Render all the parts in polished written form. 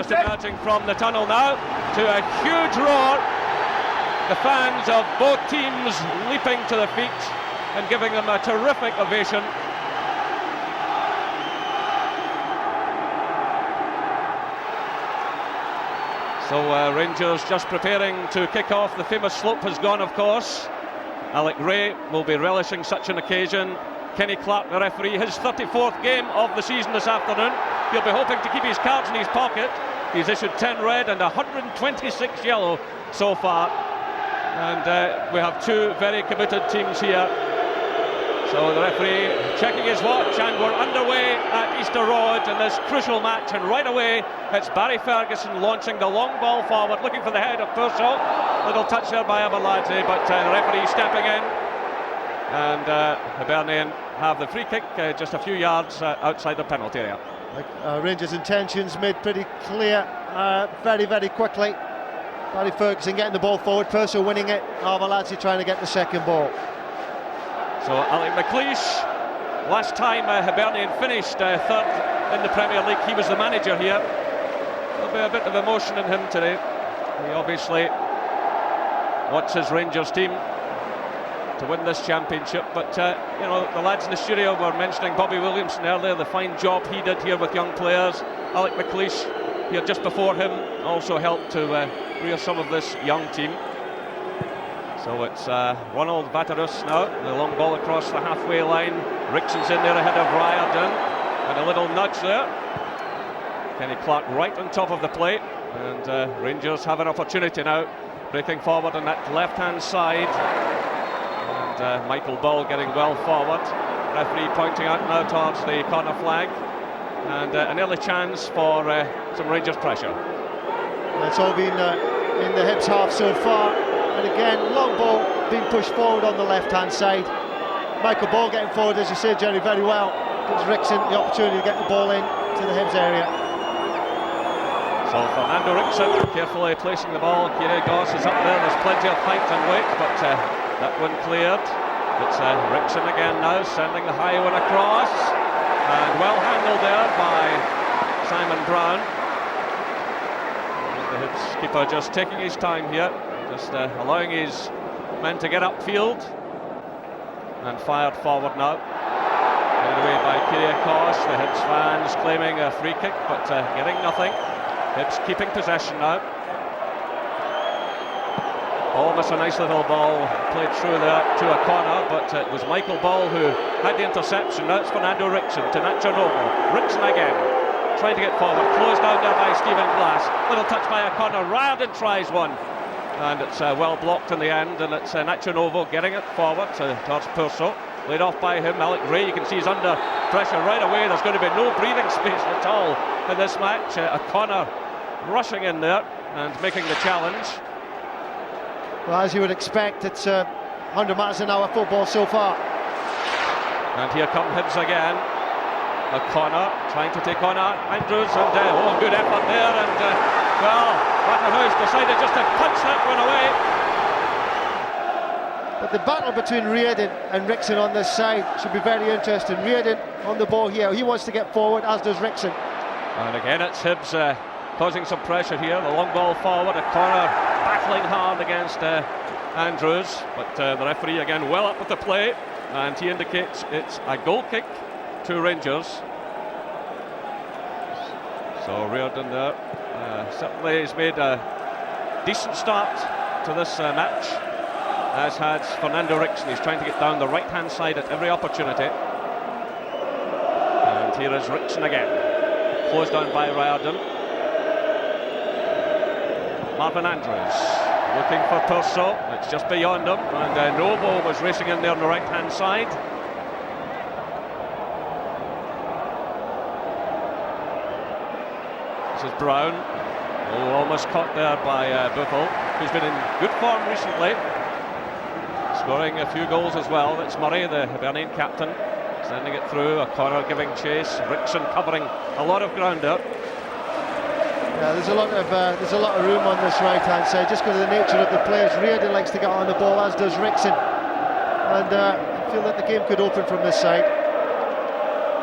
just emerging from the tunnel now to a huge roar. The fans of both teams leaping to their feet and giving them a terrific ovation. So Rangers just preparing to kick off. The famous slope has gone, of course. Alec Ray will be relishing such an occasion. Kenny Clark, the referee, his 34th game of the season this afternoon. He'll be hoping to keep his cards in his pocket. He's issued 10 red and 126 yellow so far. And we have two very committed teams here. So the referee checking his watch, and we're underway at Easter Road in this crucial match. And right away, it's Barry Ferguson launching the long ball forward, looking for the head of Purcell. Little touch there by Aberladze, but the referee stepping in. And Hibernian have the free kick just a few yards outside the penalty area. Rangers' intentions made pretty clear very, very quickly. Barry Ferguson getting the ball forward, Purcell winning it, Aberladze trying to get the second ball. So Alec McLeish, last time Hibernian finished third in the Premier League, he was the manager here. There'll be a bit of emotion in him today. He obviously wants his Rangers team to win this championship, but you know, the lads in the studio were mentioning Bobby Williamson earlier, the fine job he did here with young players. Alec McLeish here just before him also helped to rear some of this young team. So it's Ronald Vaterus now, the long ball across the halfway line. Rickson's in there ahead of Riordan, and a little nudge there. Kenny Clark right on top of the plate, and Rangers have an opportunity now, breaking forward on that left-hand side. And Michael Ball getting well forward. Referee pointing out now towards the corner flag, and an early chance for some Rangers pressure. It's all been in the Hibs half so far. And again, long ball being pushed forward on the left-hand side. Michael Ball getting forward, as you said, Jerry, very well. Gives Rickson the opportunity to get the ball in to the Hibs area. So Fernando Rickson carefully placing the ball. Kyrgios is up there. There's plenty of height and weight, but that one cleared. It's Rickson again now, sending the high one across. And well handled there by Simon Brown. And the Hibs keeper just taking his time here. Just allowing his men to get upfield, and fired forward now. Carried away by Kyrgios. The Hibs fans claiming a free kick, but getting nothing. Hibs keeping possession now. Almost a nice little ball played through there to a corner, but it was Michael Ball who had the interception. Now it's Fernando Rickson to Nacho Novo. Rickson again, trying to get forward. Closed down there by Stephen Glass. Little touch by a corner. Riordan tries one. And it's well blocked in the end, and it's Nacho Novo getting it forward towards Purcell. Laid off by him. Alec Ray, you can see he's under pressure right away. There's going to be no breathing space at all in this match. O'Connor rushing in there and making the challenge. Well, as you would expect, it's 100 miles an hour football so far. And here come Hibs again. O'Connor trying to take on Andrews, and good effort there, and well, Waterhouse decided just to punch that one away. But the battle between Riordan and Rickson on this side should be very interesting. Riordan on the ball here, he wants to get forward, as does Rickson. And again it's Hibs causing some pressure here. The long ball forward, a corner battling hard against Andrews, but the referee again well up with the play, and he indicates it's a goal kick to Rangers. So Riordan there certainly has made a decent start to this match, as has Fernando Rickson. He's trying to get down the right-hand side at every opportunity. And here is Rickson again, closed down by Riordan. Marvin Andrews looking for Purcell. It's just beyond him, and Novo was racing in there on the right-hand side. This is Brown. Almost caught there by Buffel, who's been in good form recently, scoring a few goals as well. It's Murray, the Hibernian captain, sending it through. O'Connor giving chase. Rickson covering a lot of ground there. Yeah, there's a lot of room on this right-hand side, just because of the nature of the players. Riordan likes to get on the ball, as does Rickson, and I feel that the game could open from this side.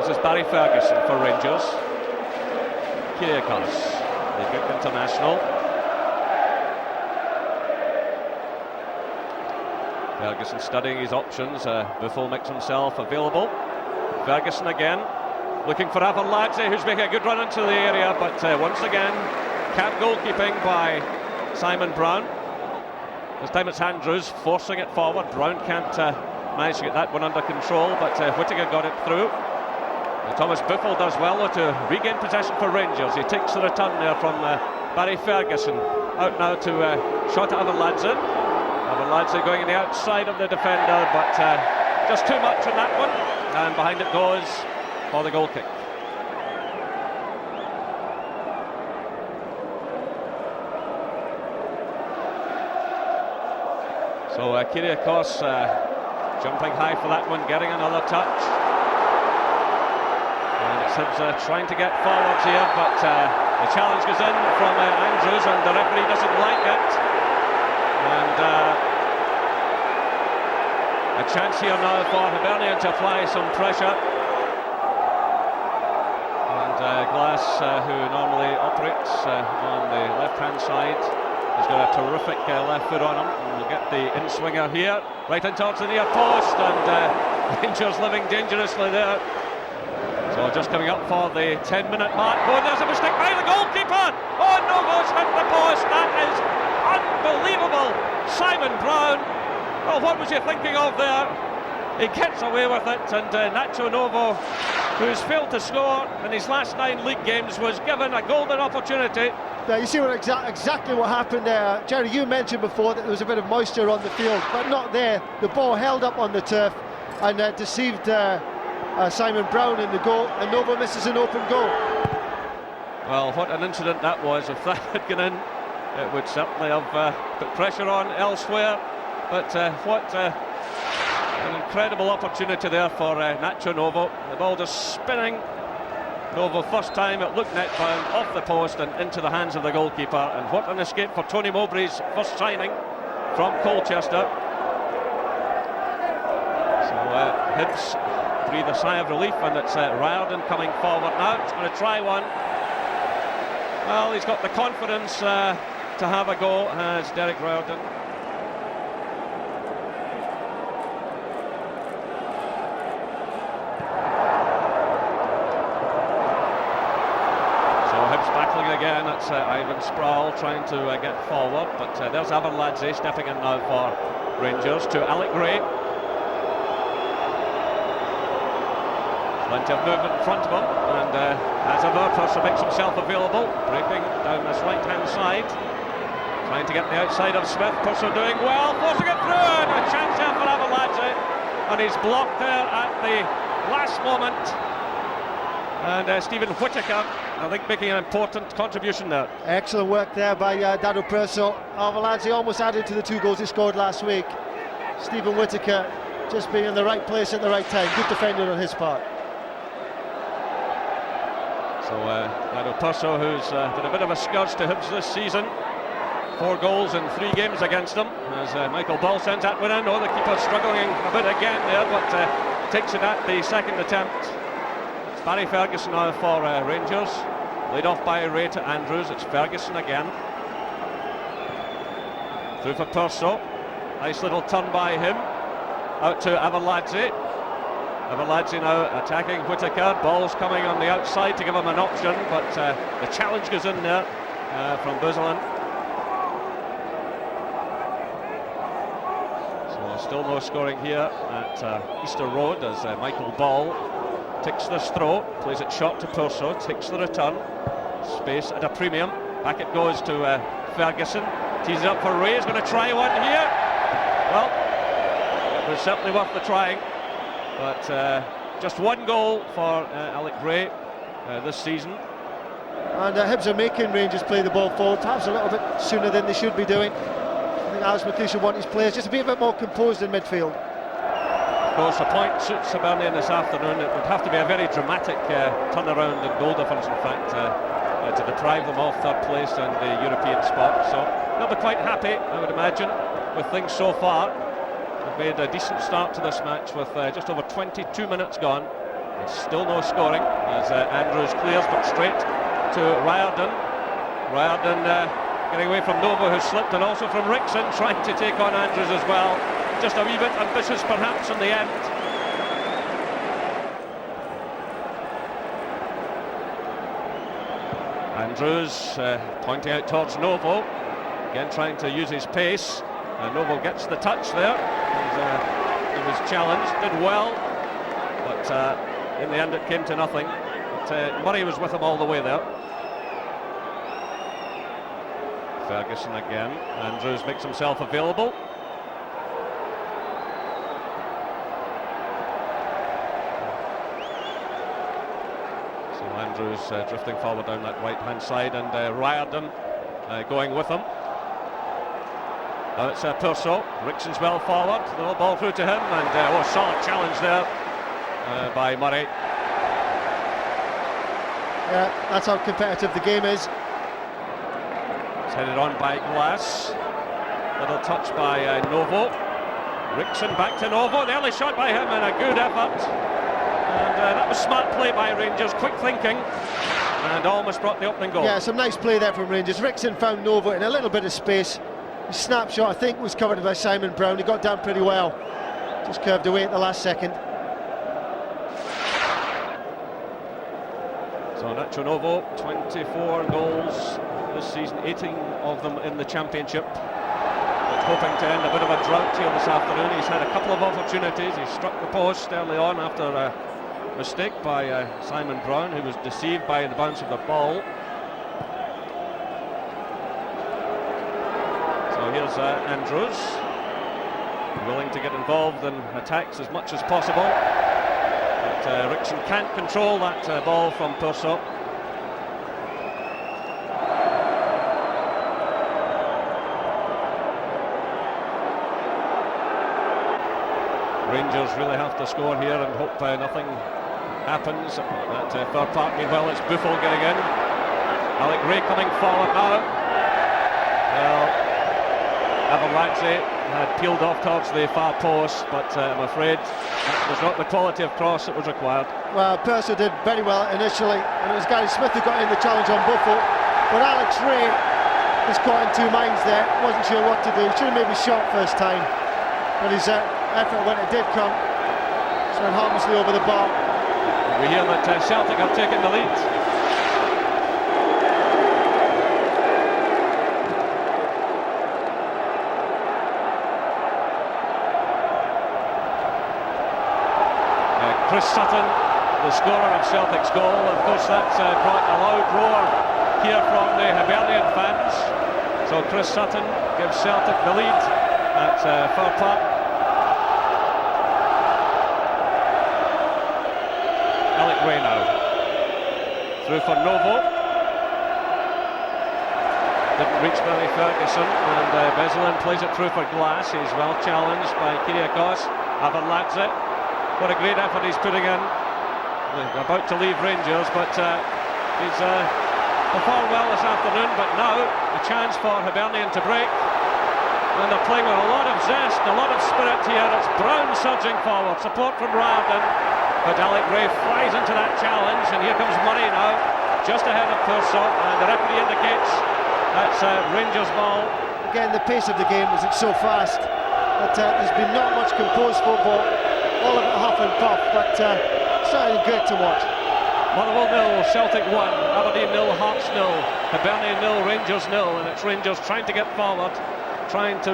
This is Barry Ferguson for Rangers. Kyrgios the Greek international. Ferguson studying his options. Buffon makes himself available. Ferguson again, looking for Avaladze, who's making a good run into the area, but once again, camp goalkeeping by Simon Brown. This time it's Andrews forcing it forward. Brown can't manage to get that one under control, but Whittaker got it through. Thomas Buffon does well though to regain possession for Rangers. He takes the return there from Barry Ferguson. Out now to Shota Avaladze. Avaladze going on the outside of the defender, but just too much on that one. And behind it goes for the goal kick. So Kyrgios jumping high for that one, getting another touch. And it's Hibs trying to get forwards here, but the challenge goes in from Andrews, and the referee doesn't like it. And a chance here now for Hibernian to apply some pressure. And Glass, who normally operates on the left-hand side, has got a terrific left foot on him. And we'll get the in-swinger here, right in towards the near post, and Rangers living dangerously there. So just coming up for the 10-minute mark. Oh, there's a mistake by the goalkeeper! Oh, Novo's hit the post! That is unbelievable! Simon Brown! Well, what was he thinking of there? He gets away with it, and Nacho Novo, who's failed to score in his last 9 league games, was given a golden opportunity. Yeah, you see exactly what happened there. Jerry, you mentioned before that there was a bit of moisture on the field, but not there. The ball held up on the turf and deceived Simon Brown in the goal, and Novo misses an open goal. Well, what an incident that was. If that had gone in, it would certainly have put pressure on elsewhere. But what an incredible opportunity there for Nacho Novo. The ball just spinning. Novo, first time it looked net bound, off the post and into the hands of the goalkeeper. And what an escape for Tony Mowbray's first signing from Colchester. So Hibs breathe a sigh of relief, and it's Riordan coming forward now. He's going to try one. Well, he's got the confidence to have a go, as Derek Riordan. Again, it's Ivan Sproul trying to get forward, but there's Avaladze stepping in now for Rangers to Alec Gray. Plenty of movement in front of him, and as ever, Purser makes himself available, breaking down this right-hand side, trying to get the outside of Smith. Purser doing well, forcing it through, and a chance here for Avaladze, and he's blocked there at the last moment. And Stephen Whittaker, I think, making an important contribution there. Excellent work there by Dado Perso. Avaladze almost added to the 2 goals he scored last week. Stephen Whittaker just being in the right place at the right time. Good defender on his part. So Dado Perso, who's been a bit of a scourge to Hibs this season. 4 goals in 3 games against them. As Michael Ball sends that one in. Oh, the keeper struggling a bit again there, but takes it at the second attempt. Barry Ferguson now for Rangers, laid off by Ray to Andrews. It's Ferguson again, through for Perso. Nice little turn by him, out to Avaladze. Avaladze now attacking Whittaker. Ball's coming on the outside to give him an option, but the challenge goes in there from Buzzelin. So still no scoring here at Easter Road, as Michael Ball takes this throw, plays it short to Perso, takes the return, space at a premium, back it goes to Ferguson, tees it up for Ray, he's going to try one here. Well, it was certainly worth the trying, but just 1 goal for Alec Ray this season. And Hibs are making Rangers play the ball forward, perhaps a little bit sooner than they should be doing. I think Alex McLeish should want his players just to be a bit more composed in midfield. Of course, a point suits Hibernian this afternoon. It would have to be a very dramatic turnaround in goal difference, in fact, to deprive them of third place and the European spot. So they'll be quite happy, I would imagine, with things so far. They've made a decent start to this match with just over 22 minutes gone. And still no scoring, as Andrews clears, but straight to Riordan. Riordan getting away from Novo, who slipped, and also from Rickson, trying to take on Andrews as well. Just a wee bit ambitious perhaps in the end. Andrews pointing out towards Novo, again trying to use his pace. Novo gets the touch there. He was challenged, did well, but in the end it came to nothing. But Murray was with him all the way there. Ferguson again. Andrews makes himself available. So Andrews drifting forward down that right-hand side, and Riordan going with him. Now it's Purcell. Rickson's well forward. The ball through to him, and solid challenge there by Murray. Yeah, that's how competitive the game is. It's headed on by Glass. Little touch by Novo. Rickson back to Novo. The early shot by him, and a good effort. And that was smart play by Rangers. Quick thinking, and almost brought the opening goal. Yeah, some nice play there from Rangers. Rickson found Novo in a little bit of space. His snapshot, I think, was covered by Simon Brown. He got down pretty well. Just curved away at the last second. So Nacho Novo, 24 goals this season, 18 of them in the Championship. But hoping to end a bit of a drought here this afternoon. He's had a couple of opportunities. He struck the post early on after a mistake by Simon Brown, who was deceived by the bounce of the ball. So here's Andrews, willing to get involved in attacks as much as possible. But Rickson can't control that ball from Purcell. Rangers really have to score here and hope nothing happens at Fir Park. Meanwhile, it's Buffel getting in. Alec Ray coming forward now. Well, Avalanche had peeled off towards the far post, but I'm afraid that was not the quality of cross that was required. Well, Purcell did very well initially, and it was Gary Smith who got in the challenge on Buffel. But Alex Ray was caught in two minds there, wasn't sure what to do. Should have maybe shot first time, but his effort when it did come went harmlessly over the bar. We hear that Celtic have taken the lead. Chris Sutton, the scorer of Celtic's goal. Of course, that's brought a loud roar here from the Hibernian fans. So Chris Sutton gives Celtic the lead at Fir Park. Alec Ray now. Through for Novo. Didn't reach Billy Ferguson, and Bezelin plays it through for Glass. He's well challenged by Kyrgios. Avalanche. What a great effort he's putting in. They're about to leave Rangers, but he's performed well this afternoon. But now a chance for Hibernian to break, and they're playing with a lot of zest, a lot of spirit here. It's Brown surging forward, support from Riordan, but Alec Ray flies into that challenge, and here comes Murray now, just ahead of Purcell, and the referee indicates that's Rangers ball. Again, the pace of the game is so fast that there's been not much composed football. All of it huff and puff, but certainly great to watch. Motherwell 0, Celtic 1, Aberdeen 0, Hearts 0, Hibernian 0, Rangers 0, and it's Rangers trying to get forward, trying to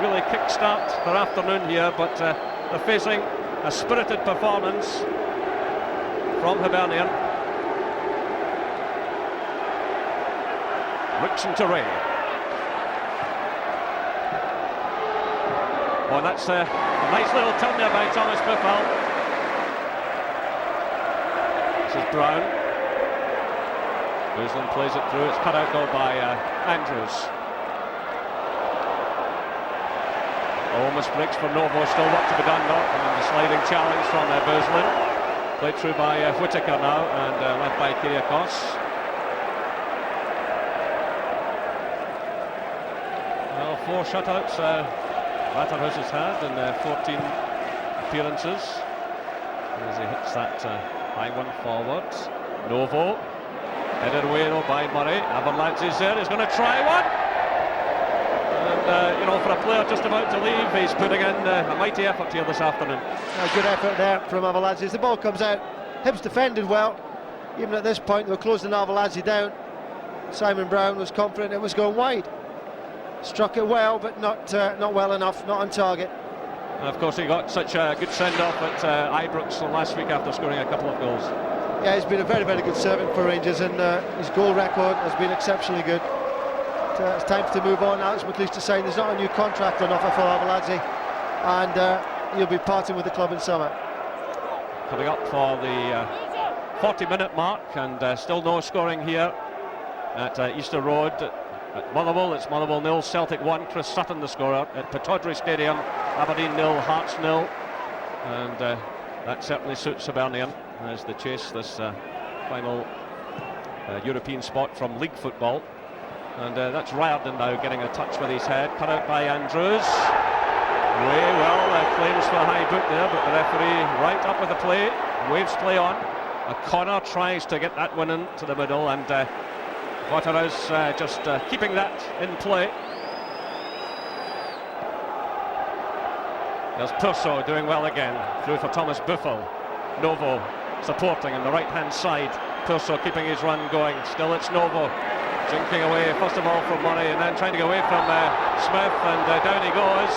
really kick-start their afternoon here, but they're facing a spirited performance from Hibernian. Rickson to Ray. Oh, that's a nice little turn there by Thomas Buffel. This is Brown. Bezelin plays it through. It's cut out goal by Andrews. Almost breaks for Novo. Still work to be done though. And the sliding challenge from Bezelin. Played through by Whittaker now and left by Kyrgios. Well, 4 shutouts. Waterhouse has had in 14 appearances as he hits that high one forward. Novo Headed away though by Murray. Avalanche's there, he's going to try one. And, you know, for a player just about to leave, he's putting in a mighty effort here this afternoon. A good effort there from Avalanche. As the ball comes out, Hibs defended well. Even at this point, they were closing Avalanche down. Simon Brown was confident it was going wide. Struck it well, but not well enough, not on target. And of course, he got such a good send-off at Ibrox last week after scoring a couple of goals. Yeah, he's been a very, very good servant for Rangers, and his goal record has been exceptionally good. It's time to move on. Alex McLeish to say there's not a new contract on offer for Avalanche, and he'll be parting with the club in summer. Coming up for the 40-minute mark, and still no scoring here at Easter Road. At Motherwell, it's Motherwell 0, Celtic 1. Chris Sutton the scorer. At Pittodrie Stadium, Aberdeen 0, Hearts 0. And that certainly suits Hibernian as they chase this final European spot from league football. And that's Riordan now getting a touch with his head. Cut out by Andrews. Way well, claims for a high boot there, but the referee right up with the play. Waves play on. O'Connor tries to get that one into the middle, and Waterhouse just keeping that in play. There's Purso doing well again, through for Thomas Buffel. Novo supporting on the right hand side. Purso keeping his run going. Still it's Novo jinking away first of all from Murray, and then trying to get away from Smith, and down he goes,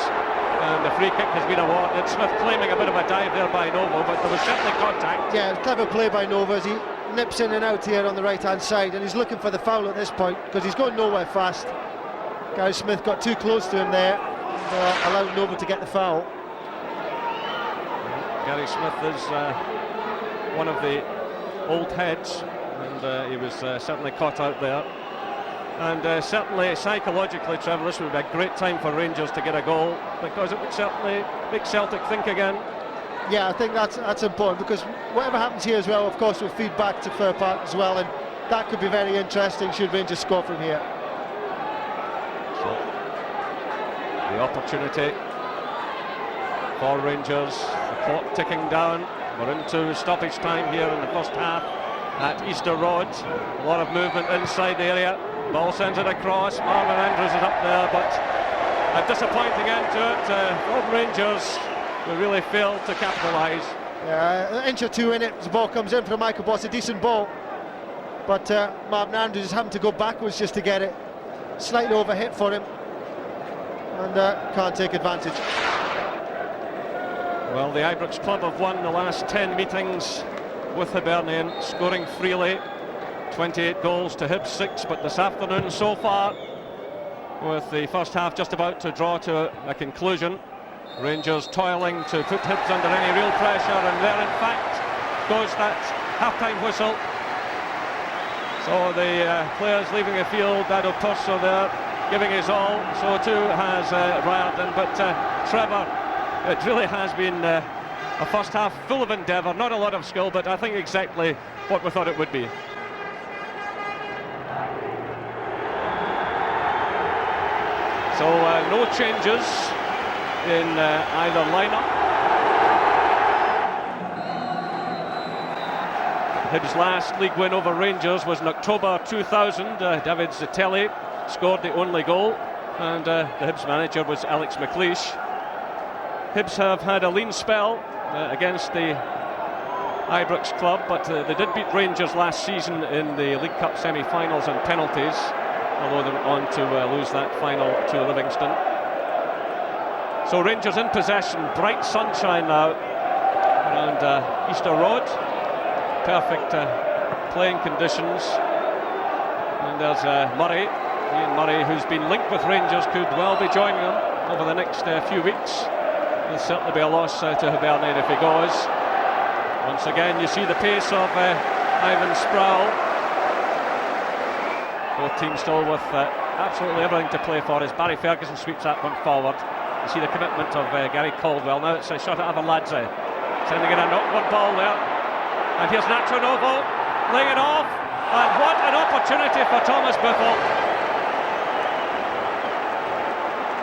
and the free kick has been awarded. Smith claiming a bit of a dive there by Novo, but there was certainly contact. Yeah, clever play by Novo as he nips in and out here on the right hand side, and he's looking for the foul at this point because he's going nowhere fast. Gary Smith got too close to him there, and allowed Novo to get the foul. Gary Smith is one of the old heads, and he was certainly caught out there. And certainly psychologically, Trevor, this would be a great time for Rangers to get a goal, because it would certainly make Celtic think again. Yeah, I think that's important, because whatever happens here as well, of course, will feed back to Fir Park as well, and that could be very interesting should Rangers score from here. So, the opportunity for Rangers, the clock ticking down. We're into stoppage time here in the first half at Easter Road. A lot of movement inside the area. Ball sends it across. Marvin Andrews is up there, but a disappointing end to it from Rangers, who really failed to capitalise. Yeah, an inch or two in it, the ball comes in from Michael Boss, a decent ball, but Marvin Andrews is having to go backwards just to get it. Slightly overhit for him, and can't take advantage. Well, the Ibrox club have won the last 10 meetings with Hibernian, scoring freely. 28 goals to Hibs 6, but this afternoon so far, with the first half just about to draw to a conclusion, Rangers toiling to put Hibs under any real pressure, and there in fact goes that half-time whistle. So the players leaving the field, Dado Purso there giving his all, so too has Riordan, but Trevor, it really has been a first half full of endeavour, not a lot of skill, but I think exactly what we thought it would be. So no changes in either lineup. Hibs' last league win over Rangers was in October 2000. David Zitelli scored the only goal, and the Hibs manager was Alex McLeish. Hibs have had a lean spell against the Ibrox club, but they did beat Rangers last season in the League Cup semi-finals on penalties, although they went on to lose that final to Livingston. So Rangers in possession, bright sunshine now around Easter Road, perfect playing conditions, and there's Murray. Ian Murray, who's been linked with Rangers, could well be joining them over the next few weeks. It'll certainly be a loss to Hibernian if he goes. Once again you see the pace of Ivan Sproul. Both teams still with absolutely everything to play for as Barry Ferguson sweeps that one forward. You see the commitment of Gary Caldwell. Now it's a shot at Avalanche, sending in a knocked ball there. And here's Nacho Novo laying it off, and what an opportunity for Thomas Buffel.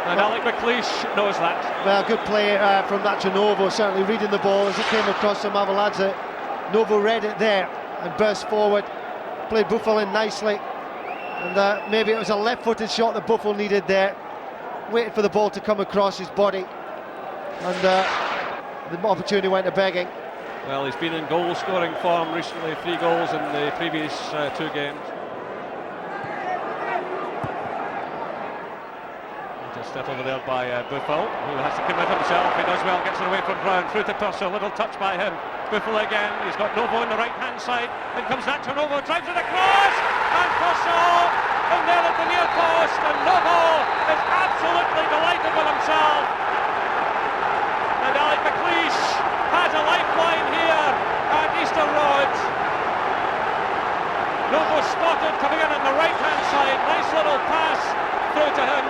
And Alec McLeish knows that. Well, good play from Nacho Novo, certainly reading the ball as it came across from Avalanche. Novo read it there and burst forward, played Buffel in nicely, and maybe it was a left-footed shot that Buffel needed there. Waited for the ball to come across his body, and the opportunity went to begging. Well, he's been in goal-scoring form recently, 3 goals in the previous 2 games. Step over there by Buffel, who has to commit himself. He does well, gets it away from Brown, through to Purcell, little touch by him. Buffel again, he's got Novo on the right-hand side. Then comes Nacho Novo, drives it across, and Purcell in there at the near post, and Novo is absolutely delighted with himself. And Alec McLeish has a lifeline here at Easter Road. Novo spotted coming in on the right-hand side, nice little pass through to him.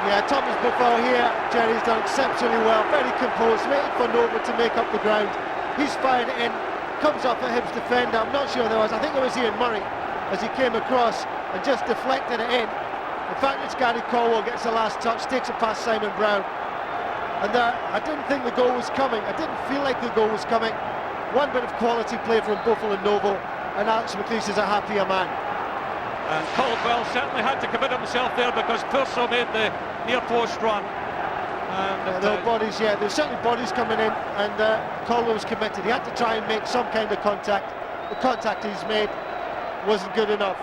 Yeah, Thomas Buffel here, Jerry's done exceptionally well, very composed, waiting for Nova to make up the ground. He's fired it in, comes off a Hibs defender, I'm not sure there was, I think it was Ian Murray, as he came across and just deflected it in. In fact, it's Gary Caldwell gets the last touch, takes it past Simon Brown. And I didn't think the goal was coming, I didn't feel like the goal was coming. One bit of quality play from Buffel and Novo, and Alex McLeish is a happier man. And Caldwell certainly had to commit himself there because Purcell made the near post run. And there were bodies, yeah, there's certainly bodies coming in, and Caldwell was committed. He had to try and make some kind of contact. The contact he's made wasn't good enough.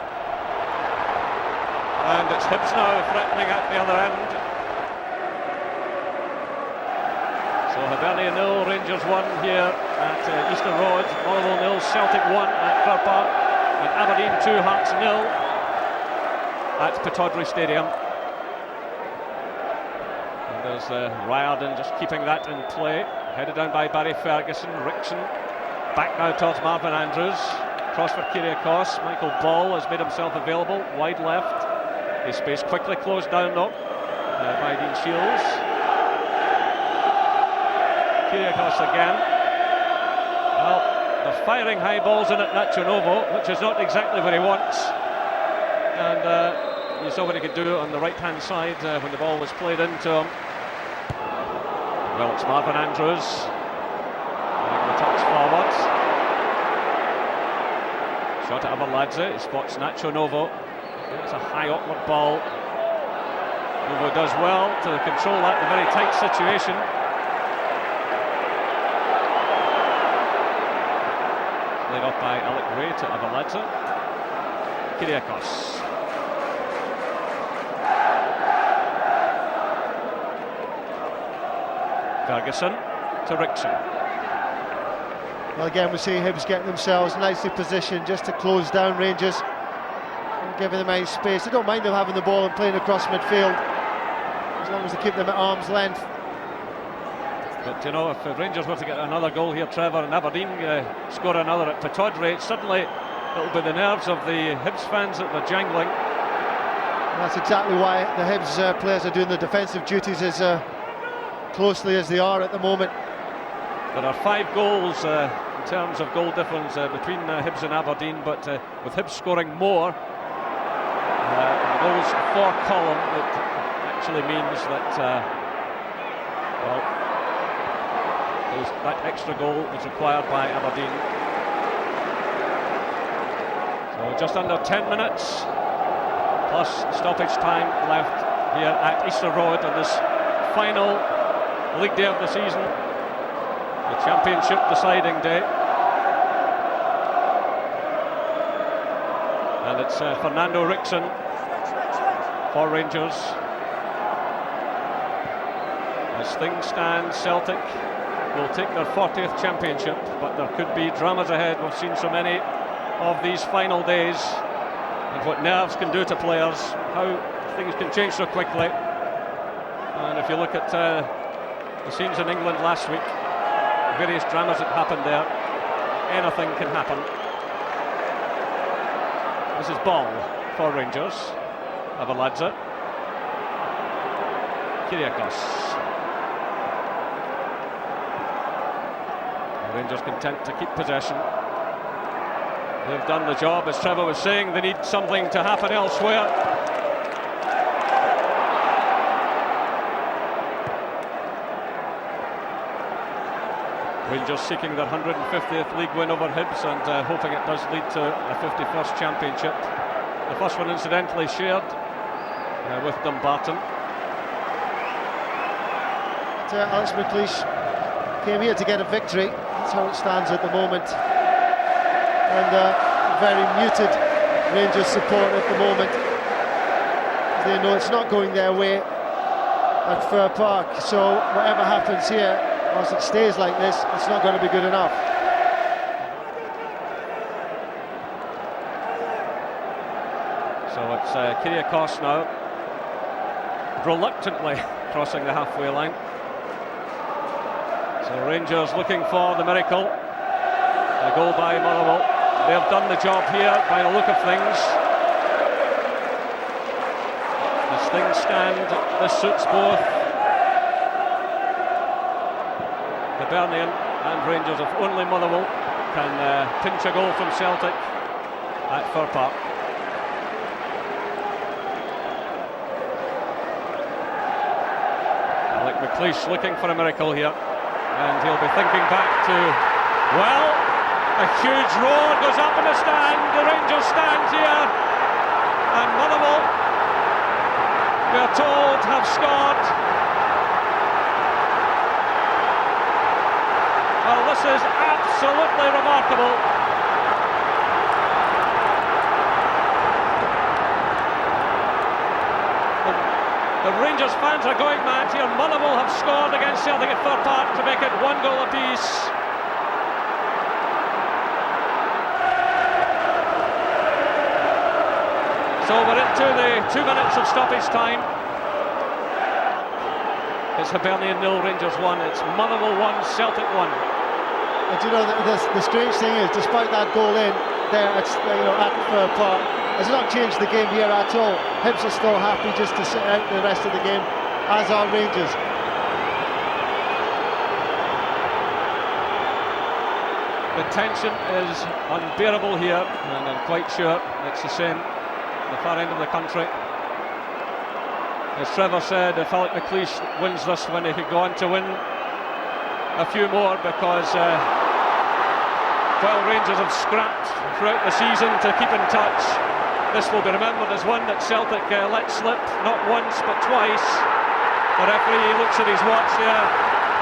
And it's Hibs now threatening at the other end. So Hibernia 0, Rangers 1 here at Easter Road. Motherwell 0, Celtic 1 at Fir Park. And Aberdeen 2, Hearts 0 at Pittodrie Stadium. And there's Riordan just keeping that in play. Headed down by Barry Ferguson. Rickson back now towards Marvin Andrews. Cross for Kyriakos. Michael Ball has made himself available. Wide left. His space quickly closed down though by Dean Shields. Kyriakos again. Well, they're firing high balls in at Nacho Novo, which is not exactly what he wants. And you saw what he could do on the right-hand side when the ball was played into him. Well, it's Marvin Andrews making the touch forward. Shot at Avaladze, he spots Nacho Novo. It's a high upward ball. Novo does well to control that in a very tight situation. Played off by Alec Ray to Avaladze. Kyriakos. Ferguson to Rickson. Well, again, we see Hibs getting themselves nicely positioned just to close down Rangers and giving them any space. I don't mind them having the ball and playing across midfield as long as they keep them at arm's length. But you know, if Rangers were to get another goal here, Trevor, and Aberdeen score another at Pittodrie, suddenly it'll be the nerves of the Hibs fans that were jangling. And that's exactly why the Hibs players are doing the defensive duties as closely as they are at the moment. There are 5 goals in terms of goal difference between Hibs and Aberdeen, but with Hibs scoring more goals for column, it actually means that well, that extra goal was required by Aberdeen. So just under 10 minutes plus stoppage time left here at Easter Road on this final league day of the season, the championship deciding day. And it's Fernando Rickson for Rangers. As things stand, Celtic will take their 40th championship, but there could be dramas ahead. We've seen so many of these final days and what nerves can do to players, how things can change so quickly. And if you look at the scenes in England last week, various dramas that happened there, anything can happen. This is Ball for Rangers. Avaladze. Kyriakos. Rangers content to keep possession. They've done the job, as Trevor was saying. They need something to happen elsewhere. Rangers seeking their 150th league win over Hibs and hoping it does lead to a 51st championship. The first one incidentally shared with Dumbarton. Alex McLeish came here to get a victory. That's how it stands at the moment. And very muted Rangers support at the moment. They know it's not going their way at Fir Park. So whatever happens here, once it stays like this, it's not going to be good enough. So it's Kyrgiakos now, reluctantly crossing the halfway line. So Rangers looking for the miracle. A goal by Motherwell. They've done the job here by the look of things. As things stand, this suits both Hibernian and Rangers. If only Motherwell can pinch a goal from Celtic at Fir Park. Alec McLeish looking for a miracle here, and he'll be thinking back to, well, a huge roar goes up in the stand. The Rangers stand here, and Motherwell, we are told, have scored. Well, this is absolutely remarkable. The Rangers fans are going mad here. Motherwell have scored against Celtic at Fir Park to make it 1 goal apiece. So we're into the 2 minutes of stoppage time. It's Hibernian 0, Rangers 1. It's Motherwell 1, Celtic 1. And you know, the strange thing is, despite that goal in there, at Fir Park, has not changed the game here at all. Hibs are still happy just to sit out the rest of the game, as are Rangers. The tension is unbearable here, and I'm quite sure it's the same at the far end of the country. As Trevor said, if Alec McLeish wins this one, he could go on to win a few more, because while Rangers have scrapped throughout the season to keep in touch, this will be remembered as one that Celtic let slip, not once but twice. The referee looks at his watch there.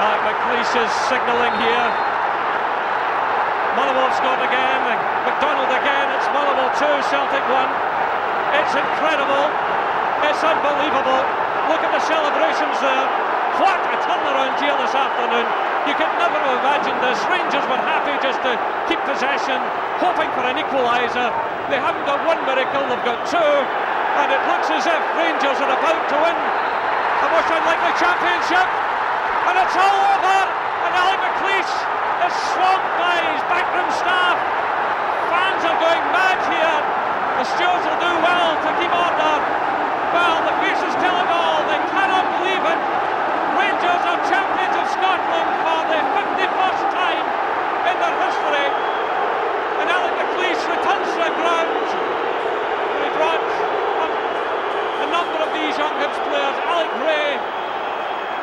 Alec McLeish is signalling here. Motherwell scored again, McDonald again. It's Motherwell 2, Celtic 1. It's incredible, it's unbelievable. Look at the celebrations there. What a turnaround here this afternoon. You could never have imagined this. Rangers were happy just to keep possession, hoping for an equaliser. They haven't got one miracle, they've got two, and it looks as if Rangers are about to win a most unlikely championship, and it's all over. And Alec McLeish is swamped by his backroom staff. Fans are going mad here. The stewards will do well to keep order. Well, the faces tell it all. They cannot believe it. Rangers are champions of Scotland for the 51st time in their history. And Alec McLeish returns to the ground. He brought a number of these young Hibs players. Alec Gray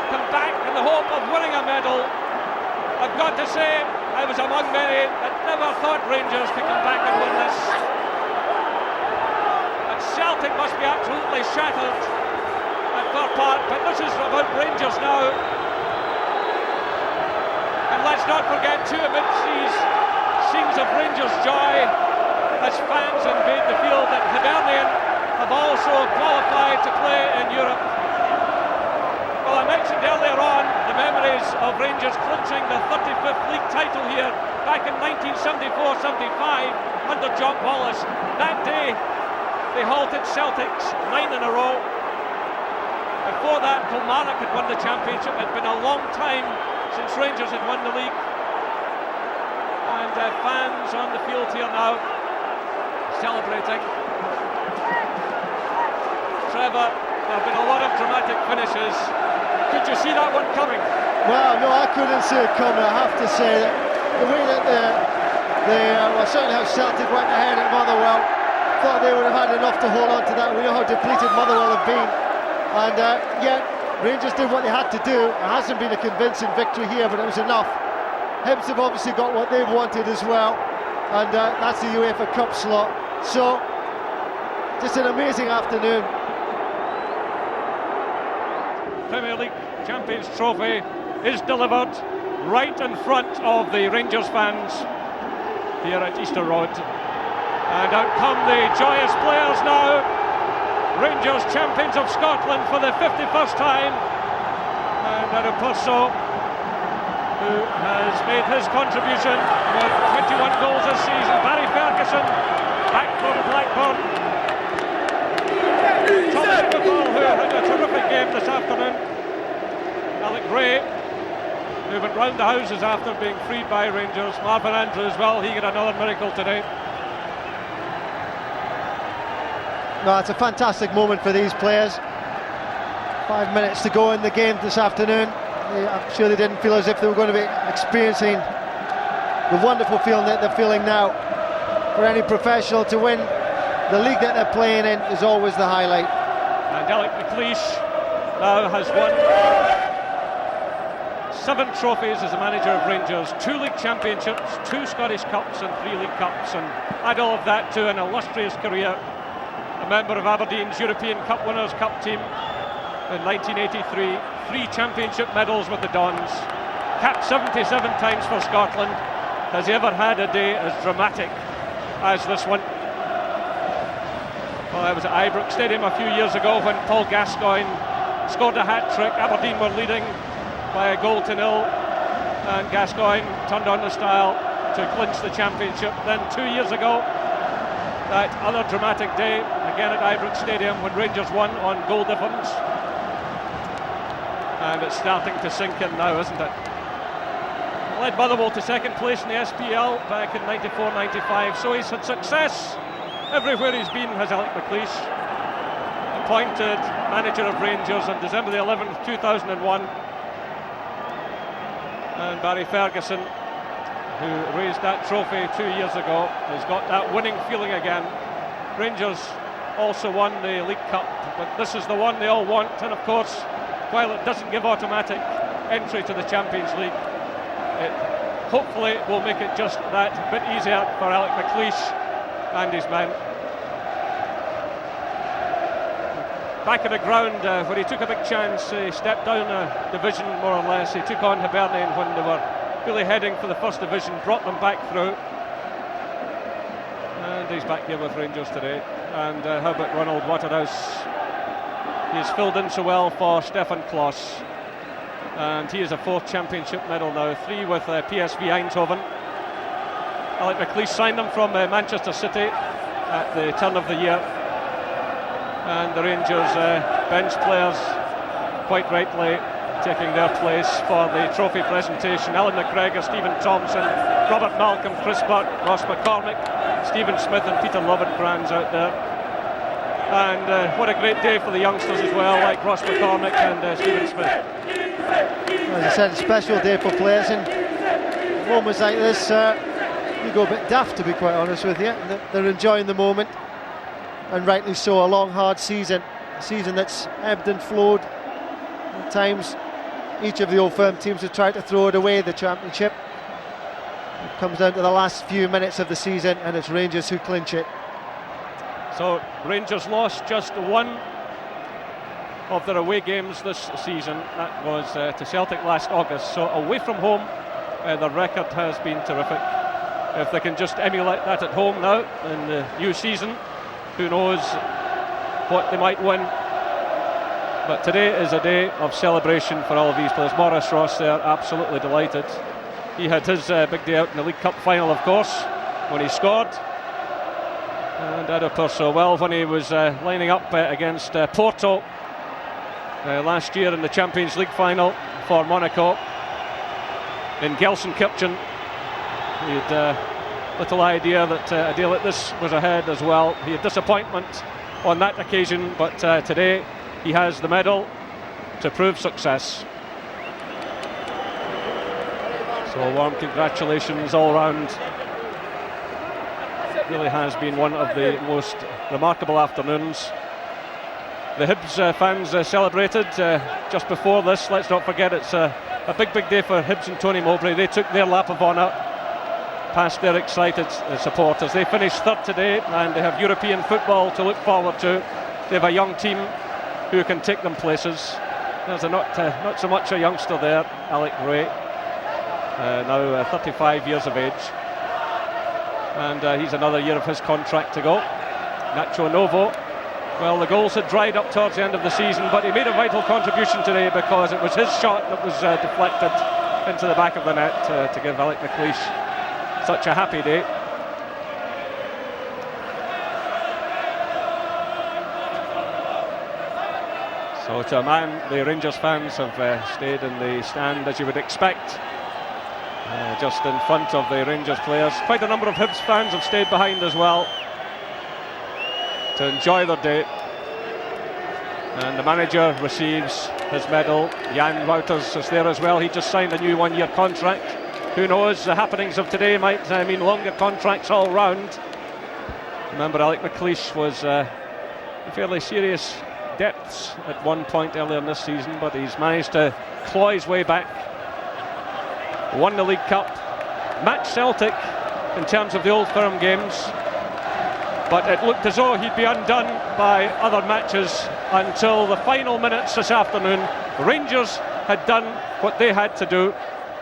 come back in the hope of winning a medal. I've got to say, I was among many that never thought Rangers could come back and win this. And Celtic must be absolutely shattered at Fir Park, but this is about Rangers now. And let's not forget, too, amidst these scenes of Rangers' joy, as fans invade the field, that Hibernian have also qualified to play in Europe. Well, I mentioned earlier on the memories of Rangers clinching the 35th league title here back in 1974-75 under John Wallace. That day they halted Celtic's 9 in a row. Before that, Kilmarnock had won the championship. It had been a long time since Rangers had won the league. And fans on the field here now celebrating. Trevor, there have been a lot of dramatic finishes. Could you see that one coming? Well, no, I couldn't see it coming. I have to say that the way that well, certainly how Celtic went ahead at Motherwell, thought they would have had enough to hold on to that. We know how depleted Motherwell have been, and yet Rangers did what they had to do. It hasn't been a convincing victory here, but it was enough. Hibs have obviously got what they've wanted as well, and that's the UEFA Cup slot. So, just an amazing afternoon. Premier League Champions Trophy is delivered right in front of the Rangers fans here at Easter Road. And out come the joyous players now. Rangers champions of Scotland for the 51st time. And Adopurso, who has made his contribution with 21 goals this season. Barry Ferguson, back from Blackburn. Thomas Tuchel, who had a terrific game this afternoon. Alec Gray, who went round the houses after being freed by Rangers. Marvin Andrews, well, he got another miracle today. No, it's a fantastic moment for these players. 5 minutes to go in the game this afternoon. I'm sure they didn't feel as if they were going to be experiencing the wonderful feeling that they're feeling now. For any professional to win the league that they're playing in is always the highlight. And Alec McLeish now has won 7 trophies as the manager of Rangers, 2 league championships, 2 Scottish Cups and 3 League Cups, and add all of that to an illustrious career. A member of Aberdeen's European Cup Winners' Cup team in 1983, 3 championship medals with the Dons, capped 77 times for Scotland. Has he ever had a day as dramatic as this one? Well, I was at Ibrox Stadium a few years ago when Paul Gascoigne scored a hat-trick. Aberdeen were leading by a goal to 0, and Gascoigne turned on the style to clinch the championship. Then 2 years ago, that other dramatic day, again at Ibrox Stadium, when Rangers won on goal difference. And it's starting to sink in now, isn't it? Led Motherwell to second place in the SPL back in 94-95, so he's had success everywhere he's been, has Alec McLeish. Appointed manager of Rangers on December the 11th, 2001. And Barry Ferguson, who raised that trophy 2 years ago, has got that winning feeling again. Rangers also won the League Cup, but this is the one they all want, and of course, while it doesn't give automatic entry to the Champions League, it hopefully will make it just that bit easier for Alec McLeish and his men. Back at the ground where he took a big chance, he stepped down a division more or less. He took on Hibernian when they were really heading for the first division, brought them back through, and he's back here with Rangers today. And how about Ronald Waterhouse? He's filled in so well for Stefan Klos, and he is a 4th championship medal now, 3 with PSV Eindhoven. Alec McLeish signed them from Manchester City at the turn of the year, and the Rangers bench players quite rightly taking their place for the trophy presentation. Alan McGregor, Stephen Thompson, Robert Malcolm, Chris Burke, Ross McCormick, Stephen Smith and Peter Lovenbrand's out there. And what a great day for the youngsters as well, like Ross McCormick and Stephen Smith. As I said, a special day for players, and moments like this, you go a bit daft, to be quite honest with you. They're enjoying the moment, and rightly so. A long, hard season, a season that's ebbed and flowed. At times, each of the Old Firm teams have tried to throw it away, the championship. It comes down to the last few minutes of the season, and it's Rangers who clinch it. So Rangers lost just 1 of their away games this season. That was to Celtic last August. So away from home, their record has been terrific. If they can just emulate that at home now in the new season, who knows what they might win. But today is a day of celebration for all of these players. Maurice Ross there, absolutely delighted. He had his big day out in the League Cup final, of course, when he scored. And Adopurso, well, when he was lining up against Porto last year in the Champions League final for Monaco in Gelsenkirchen, he had little idea that a day like this was ahead as well. He had disappointment on that occasion, but today he has the medal to prove success. So warm congratulations all round. Really has been one of the most remarkable afternoons. The Hibs fans celebrated just before this. Let's not forget it's a big day for Hibs and Tony Mowbray. They took their lap of honour past their excited supporters. They finished third today and they have European football to look forward to. They have a young team who can take them places. There's not so much a youngster there, Alec Ray, now 35 years of age, and he's another year of his contract to go. Nacho Novo, well, the goals had dried up towards the end of the season, but he made a vital contribution today because it was his shot that was deflected into the back of the net to give Alec McLeish such a happy day. So to a man, the Rangers fans have stayed in the stand as you would expect, just in front of the Rangers players. Quite a number of Hibs fans have stayed behind as well to enjoy their day. And the manager receives his medal. Jan Wouters is there as well. He just signed a new one-year contract. Who knows, the happenings of today might mean longer contracts all round. Remember, Alec McLeish was in fairly serious depths at one point earlier in this season, but he's managed to claw his way back. Won the League Cup, matched Celtic in terms of the Old Firm games, but it looked as though he'd be undone by other matches until the final minutes this afternoon. Rangers had done what they had to do.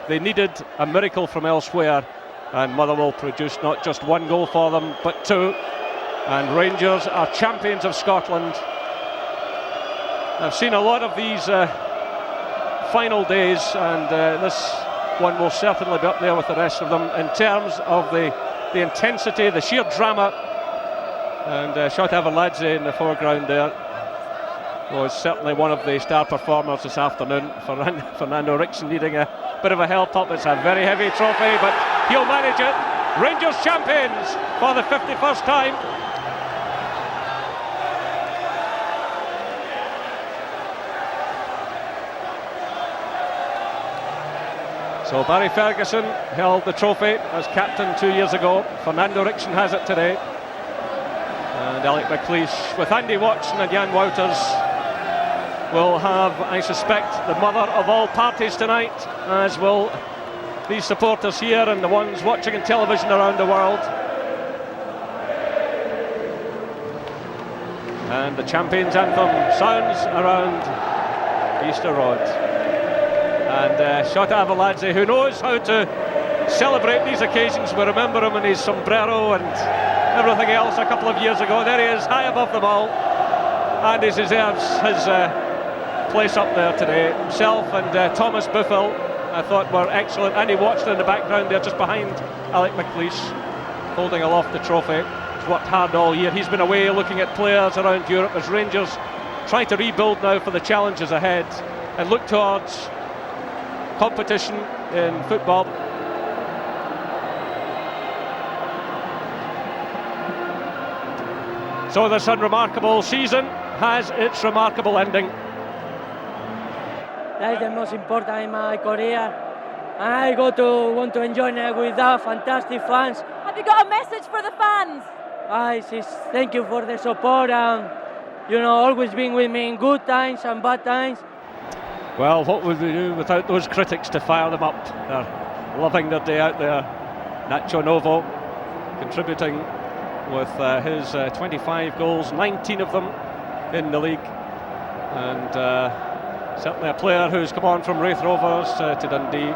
They needed a miracle from elsewhere, and Motherwell produced not just one goal for them, but two. And Rangers are champions of Scotland. I've seen a lot of these final days, and this one will certainly be up there with the rest of them in terms of the intensity, the sheer drama. And Shota Arveladze in the foreground there was certainly one of the star performers this afternoon. Fernando Rickson needing a bit of a help up. It's a very heavy trophy, but he'll manage it. Rangers champions for the 51st time. So Barry Ferguson held the trophy as captain 2 years ago. Fernando Rickson has it today. And Alec McLeish, with Andy Watson and Jan Wouters, will have, I suspect, the mother of all parties tonight, as will these supporters here and the ones watching on television around the world. And the Champions Anthem sounds around Easter Road. And Shota Arveladze, who knows how to celebrate these occasions. We remember him in his sombrero and everything else a couple of years ago. There he is, high above them all, and he deserves his place up there today. Himself and Thomas Buffel, I thought, were excellent. Andy Watson in the background there, just behind Alec McLeish, holding aloft the trophy. He's worked hard all year. He's been away looking at players around Europe as Rangers try to rebuild now for the challenges ahead and look towards competition in football. So this unremarkable season has its remarkable ending. That is the most important in my career. I want to enjoy it with that fantastic fans. Have you got a message for the fans? I just thank you for the support and always being with me in good times and bad times. Well, what would we do without those critics to fire them up? They're loving their day out there. Nacho Novo contributing with his 25 goals, 19 of them in the league, and certainly a player who's come on from Raith Rovers to Dundee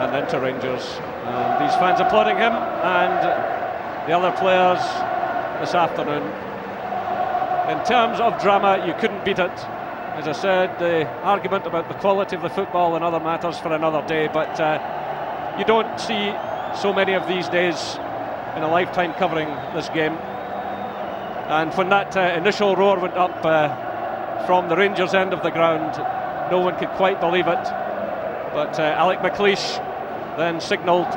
and then to Rangers. And these fans applauding him and the other players this afternoon. In terms of drama, you couldn't beat it. As I said, the argument about the quality of the football and other matters for another day, but you don't see so many of these days in a lifetime covering this game. And when that initial roar went up from the Rangers end of the ground, no one could quite believe it. But Alec McLeish then signalled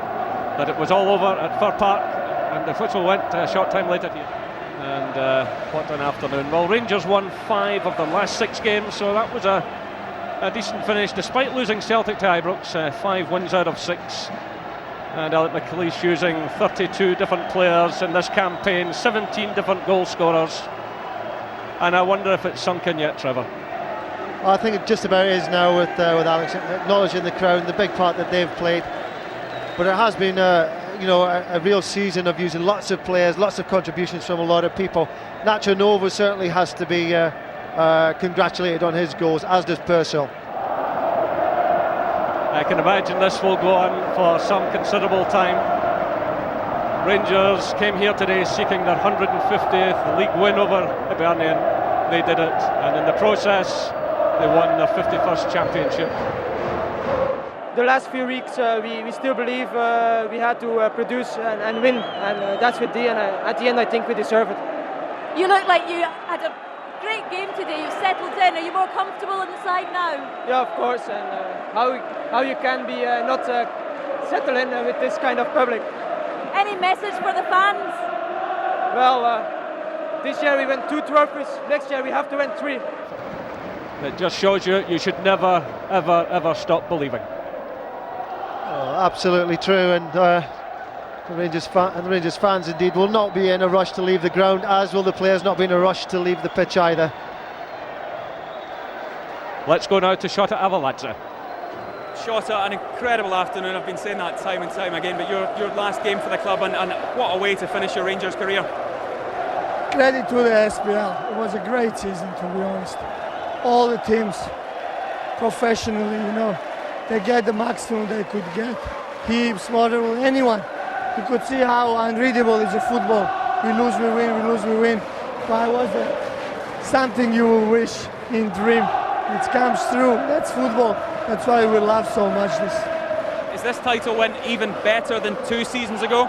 that it was all over at Fir Park, and the whistle went a short time later here. And what an afternoon. Well, Rangers won 5 of the last 6 games, so that was a decent finish despite losing Celtic to Ibrox. 5 wins out of 6. And Alec McLeish using 32 different players in this campaign, 17 different goal scorers. and I wonder if it's sunk in yet, Trevor. I think it just about is now with Alex acknowledging the crowd, the big part that they've played. But it has been a real season of using lots of players, lots of contributions from a lot of people. Nacho Novo certainly has to be congratulated on his goals, as does Purcell. I can imagine this will go on for some considerable time. Rangers came here today seeking their 150th league win over Hibernian. They did it, and in the process they won their 51st championship. The last few weeks we still believe we had to produce and win, and that's with D, and at the end I think we deserve it. You look like you had a great game today. You settled in. Are you more comfortable on the side now? Yeah, of course, and how you can be not settle in with this kind of public. Any message for the fans? Well, this year we won 2 trophies. Next year we have to win 3. It just shows you should never, ever, ever stop believing. Oh, absolutely true, and the Rangers fans indeed will not be in a rush to leave the ground, as will the players not be in a rush to leave the pitch either. Let's go now to Shota Avaladze. Shota, an incredible afternoon. I've been saying that time and time again, but your last game for the club, and what a way to finish your Rangers career. Credit to the SPL. It was a great season, to be honest. All the teams, professionally, they get the maximum they could get. Hibs, motherwell, anyone. You could see how unreadable is the football. We lose, we win, we lose, we win. Why was that? Something you will wish in dream. It comes through. That's football. That's why we love so much this. Is this title win even better than 2 seasons ago?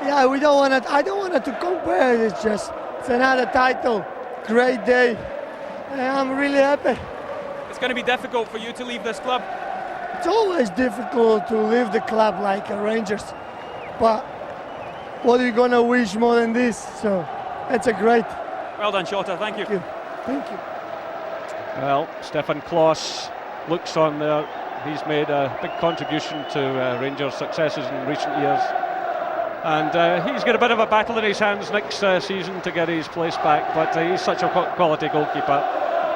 Yeah, I don't want to compare. It's another title. Great day. I'm really happy. It's going to be difficult for you to leave this club. It's always difficult to leave the club like a Rangers, but what are you gonna wish more than this? So it's a great. Well done, Shota. Thank you. Thank you. Well, Stefan Klos looks on there. He's made a big contribution to Rangers' successes in recent years, and he's got a bit of a battle in his hands next season to get his place back, but he's such a quality goalkeeper.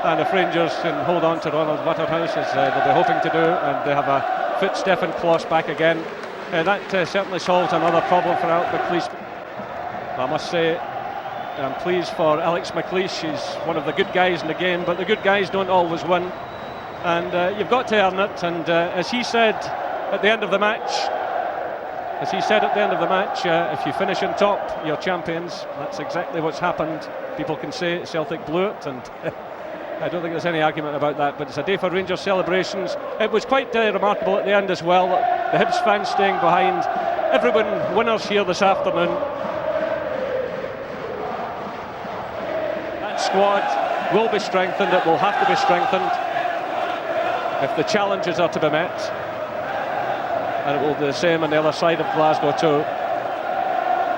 And if Rangers can hold on to Ronald Waterhouse, as they'll be hoping to do, and they have a fit Stefan Klos back again, that certainly solves another problem for Alex McLeish. I must say, I'm pleased for Alex McLeish. He's one of the good guys in the game, but the good guys don't always win, and you've got to earn it. And as he said at the end of the match, if you finish in top, you're champions. That's exactly what's happened. People can say Celtic blew it, and I don't think there's any argument about that, but it's a day for Rangers celebrations. It was quite remarkable at the end as well. The Hibs fans staying behind. Everyone winners here this afternoon. That squad will be strengthened. It will have to be strengthened if the challenges are to be met. And it will be the same on the other side of Glasgow too.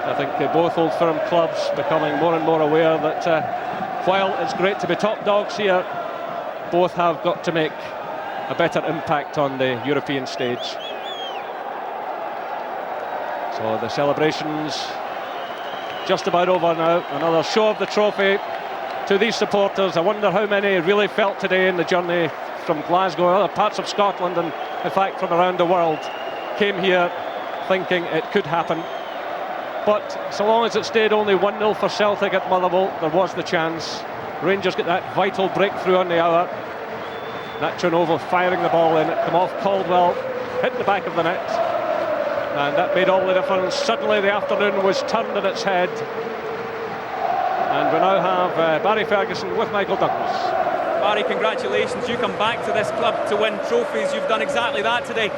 I think both Old Firm clubs becoming more and more aware that while it's great to be top dogs here, both have got to make a better impact on the European stage. So the celebrations just about over now. Another show of the trophy to these supporters. I wonder how many really felt today in the journey from Glasgow, other parts of Scotland, and in fact from around the world, came here thinking it could happen. But so long as it stayed only 1-0 for Celtic at Motherwell, there was the chance. Rangers get that vital breakthrough on the hour. Nacho Novo firing the ball in, it come off Caldwell, hit the back of the net, and that made all the difference. Suddenly the afternoon was turned on its head, and we now have Barry Ferguson with Michael Douglas. Barry, congratulations. You come back to this club to win trophies. You've done exactly that today.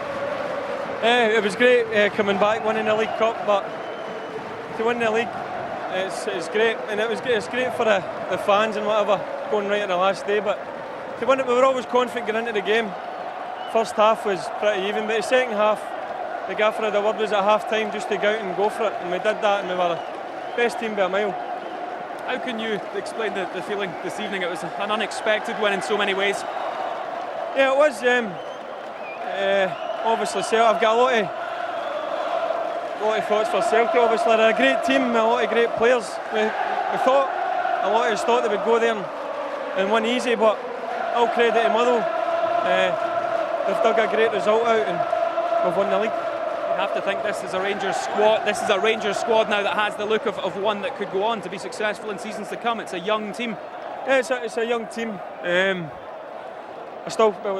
It was great coming back, winning the League Cup, but to win the league, it's great, and it's great for the fans and whatever, going right at the last day. But to win it, we were always confident going into the game. First half was pretty even, but the second half, the gaffer had the word was at half time just to go out and go for it, and we did that, and we were the best team by a mile. How can you explain the feeling this evening? It was an unexpected win in so many ways. Yeah, it was. Obviously, I've got a lot of thoughts for Celtic. Obviously, they're a great team, a lot of great players. We thought a lot of us thought they would go there and win easy, but all credit to Motherwell. They've dug a great result out and we've won the league. You have to think this is a Rangers squad. This is a Rangers squad now that has the look of one that could go on to be successful in seasons to come. It's a young team. Yeah, it's a young team. The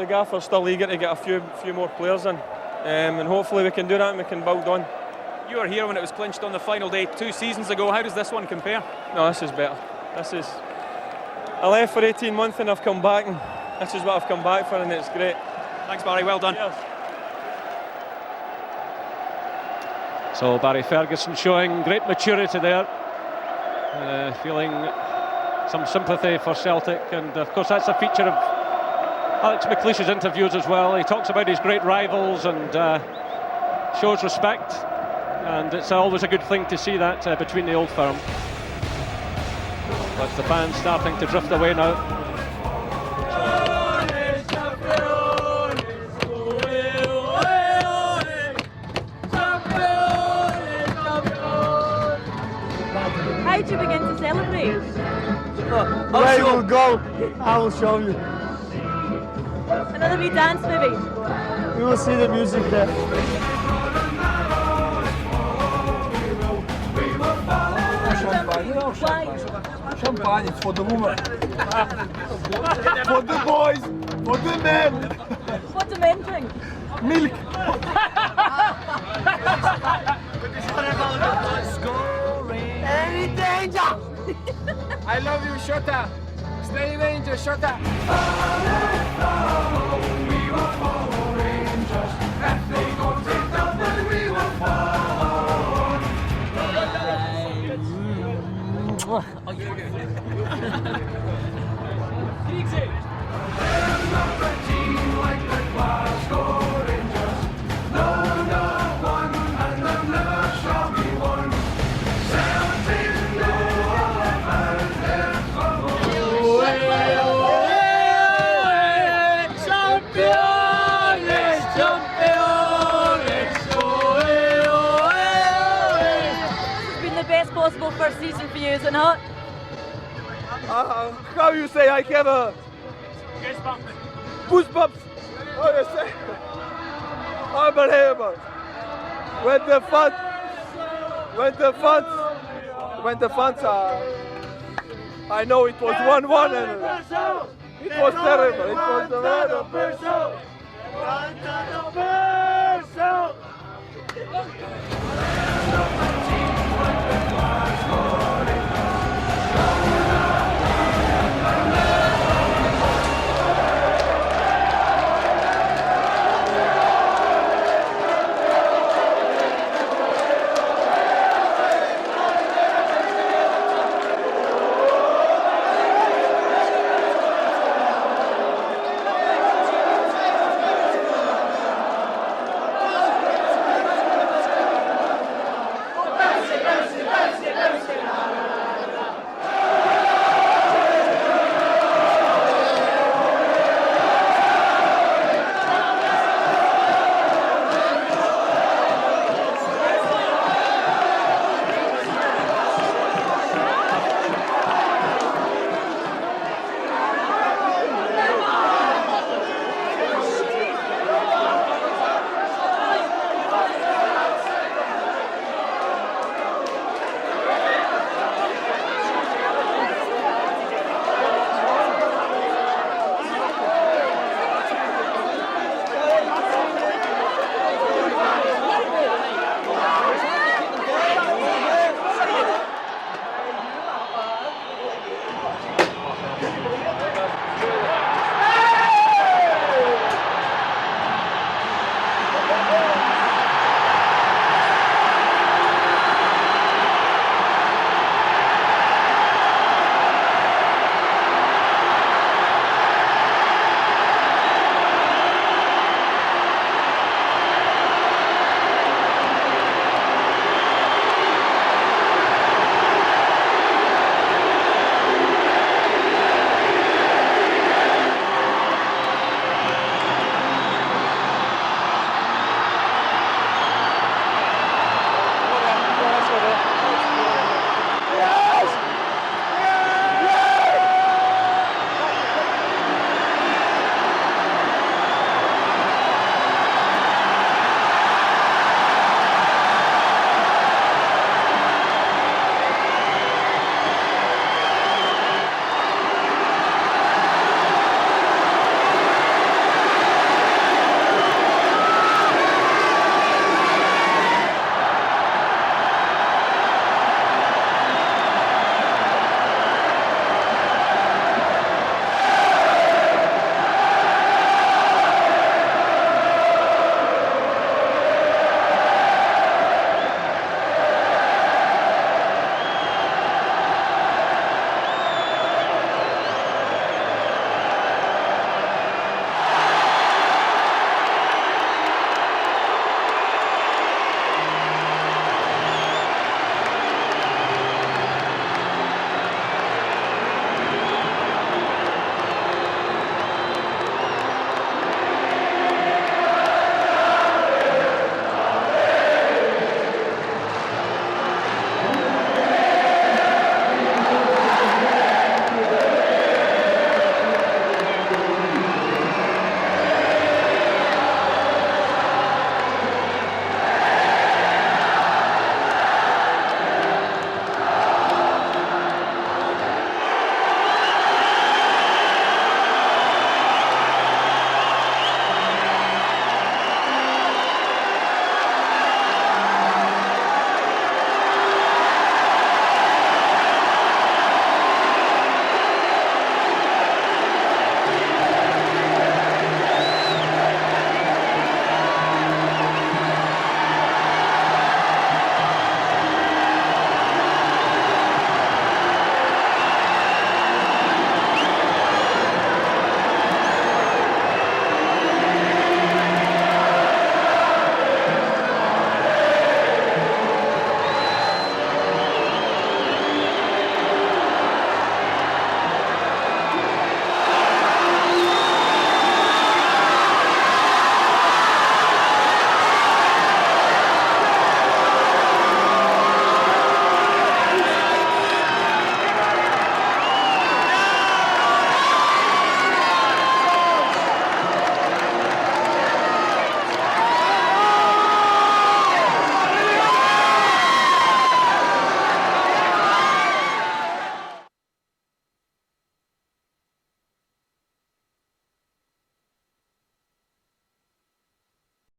gaffer's still eager to get a few more players in, and hopefully we can do that and we can build on. You were here when it was clinched on the final day 2 seasons ago. How does this one compare? No, this is better. I left for 18 months and I've come back, and this is what I've come back for, and it's great. Thanks, Barry. Well done. Cheers. So Barry Ferguson showing great maturity there, feeling some sympathy for Celtic, and of course that's a feature of Alex McLeish's interviews as well. He talks about his great rivals and shows respect, and it's always a good thing to see that between the old firm. But the fans starting to drift away now. How did you begin to celebrate? Where we'll go, I will show you. Another wee dance, maybe? You will see the music there. Champagne, it's for the woman. For the boys, for the men. What do men drink? Milk. Any danger? I love you, Shota. Stay Rangers, Shota. We will follow Rangers. If they go take Dublin, we will follow. Another team like the Glasgow Rangers. No, not one, and there never shall be one. Celtic, no other band Champions, champions, This has been the best possible first season for you, is it not? how you say I have a goosebumps? How you say? Unbelievable. When the fans are, I know it was 1-1 and it was terrible. It was the